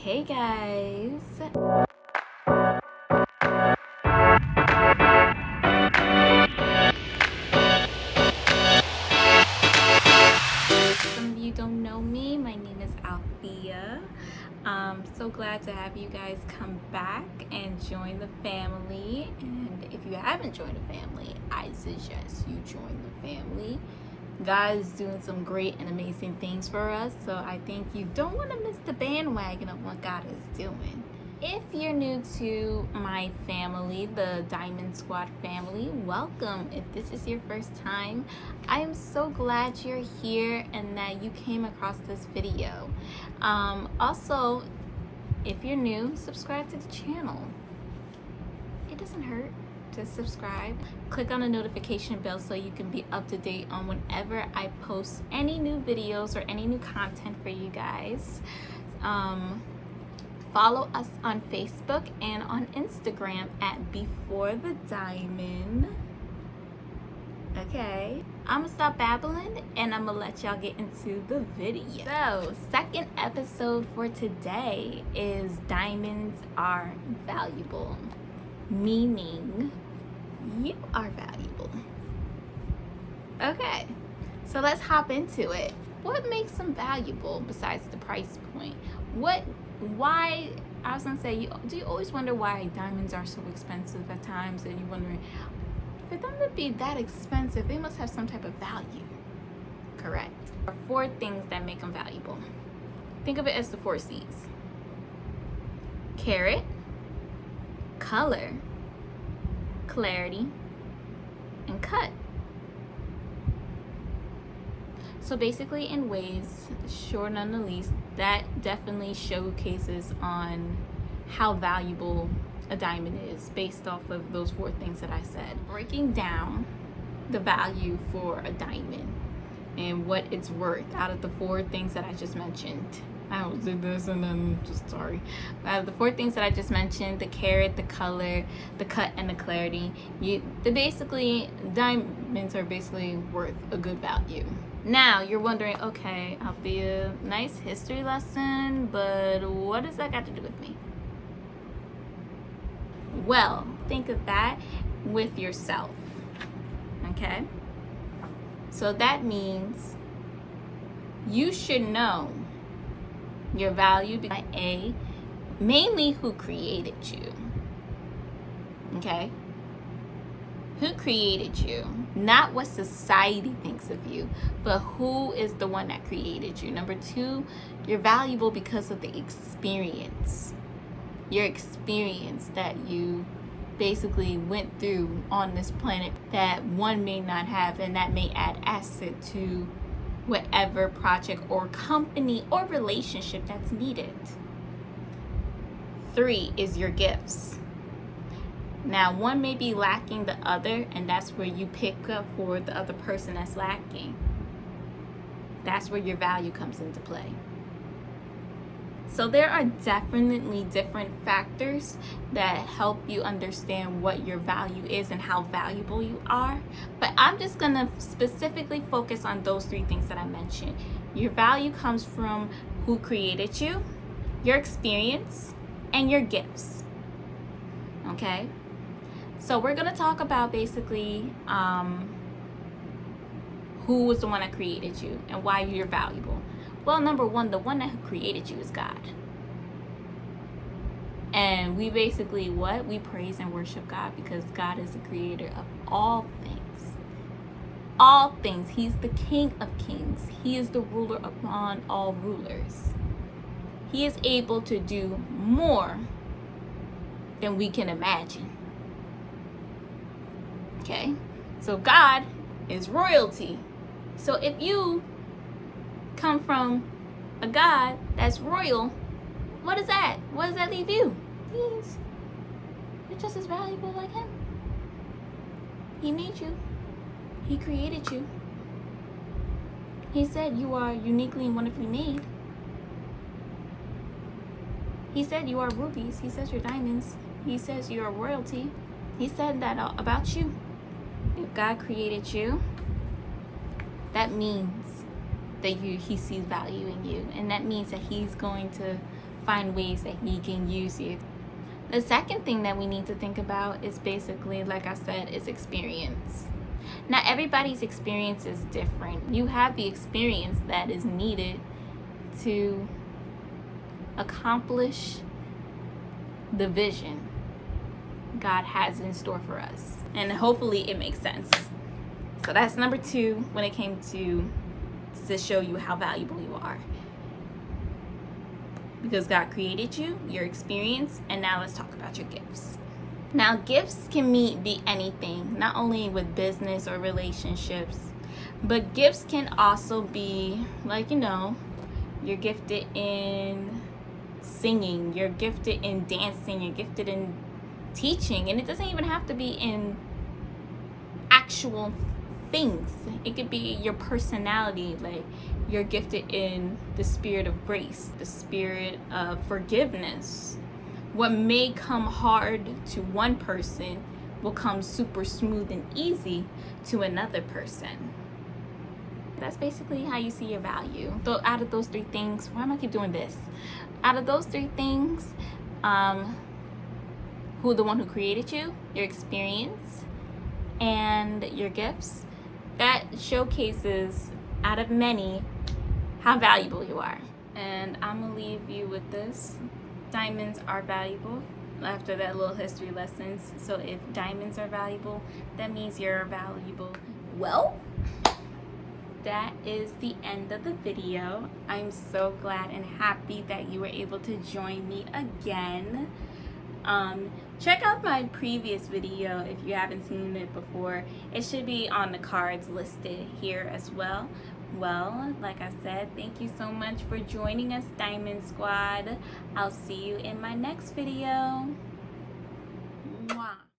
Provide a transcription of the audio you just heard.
Hey guys, some of you don't know me. My name is Althea. So glad to have you guys come back and join the family. And if you haven't joined the family, I suggest you join the family. God is doing some great and amazing things for us, so I think you don't want to miss the bandwagon of what God is doing. If you're new to my family, the Diamond Squad family, welcome. If this is your first time, I am so glad you're here and that you came across this video. Also, if you're new, subscribe to the channel. It doesn't hurt to subscribe. Click on the notification bell so you can be up to date on whenever I post any new videos or any new content for you guys. Follow us on Facebook and on Instagram at Before the Diamond. Okay, I'm gonna stop babbling and I'm gonna let y'all get into the video. So, second episode for today is diamonds are valuable, meaning you are valuable. Okay, so let's hop into it. What makes them valuable besides the price point? Why, I was gonna say, do you always wonder why diamonds are so expensive at times, and you're wondering, for them to be that expensive, they must have some type of value. Correct. There are 4 things that make them valuable. Think of it as the 4 C's. Carat, color, clarity, and cut. So basically, in ways, sure none the least, that definitely showcases on how valuable a diamond is based off of those 4 things that I said. Breaking down the value for a diamond and what it's worth out of the 4 things that I just mentioned. I did this and then just sorry. Out of the 4 things that I just mentioned, the carat, the color, the cut, and the clarity, diamonds are basically worth a good value. Now you're wondering, okay, Althea, nice history lesson, but what does that got to do with me? Well, think of that with yourself. Okay? So that means you should know your value by mainly who created you. Okay? Who created you? Not what society thinks of you, but who is the one that created you. Number 2, you're valuable because of the experience. Your experience that you basically went through on this planet that one may not have, and that may add asset to whatever project or company or relationship that's needed. 3 is your gifts. Now, one may be lacking the other, and that's where you pick up for the other person that's lacking. That's where your value comes into play. So there are definitely different factors that help you understand what your value is and how valuable you are. But I'm just going to specifically focus on those 3 things that I mentioned. Your value comes from who created you, your experience, and your gifts. Okay? So we're going to talk about basically who was the one that created you and why you're valuable. Well, number 1, the one that created you is God. And we basically, we praise and worship God because God is the creator of all things. All things. He's the King of kings. He is the ruler upon all rulers. He is able to do more than we can imagine. Okay? So God is royalty. So if you come from a God that's royal, what is that? What does that leave you? Means you're just as valuable like him. He made you. He created you. He said you are uniquely and wonderfully made. He said you are rubies. He says you're diamonds. He says you are royalty. He said that about you. If God created you, that means that he sees value in you, and that means that he's going to find ways that he can use you. The second thing that we need to think about is basically, like I said, is experience. Now, everybody's experience is different. You have the experience that is needed to accomplish the vision God has in store for us. And hopefully it makes sense. So that's number 2 when it came to show you how valuable you are. Because God created you, your experience, and now let's talk about your gifts. Now, gifts can be anything, not only with business or relationships, but gifts can also be like, you're gifted in singing, you're gifted in dancing, you're gifted in teaching, and it doesn't even have to be in actual things. It could be your personality, like you're gifted in the spirit of grace, the spirit of forgiveness. What may come hard to one person will come super smooth and easy to another person. That's basically how you see your value. So out of those 3 things, why am I keep doing this? Out of those 3 things, the one who created you, your experience, and your gifts, that showcases out of many how valuable you are. And I'm gonna leave you with this. Diamonds are valuable. After that little history lessons, so if diamonds are valuable, that means you're valuable. Well, that is the end of the video. I'm so glad and happy that you were able to join me again. Check out my previous video if you haven't seen it before. It should be on the cards listed here as well. Well, like I said, thank you so much for joining us, Diamond Squad. I'll see you in my next video.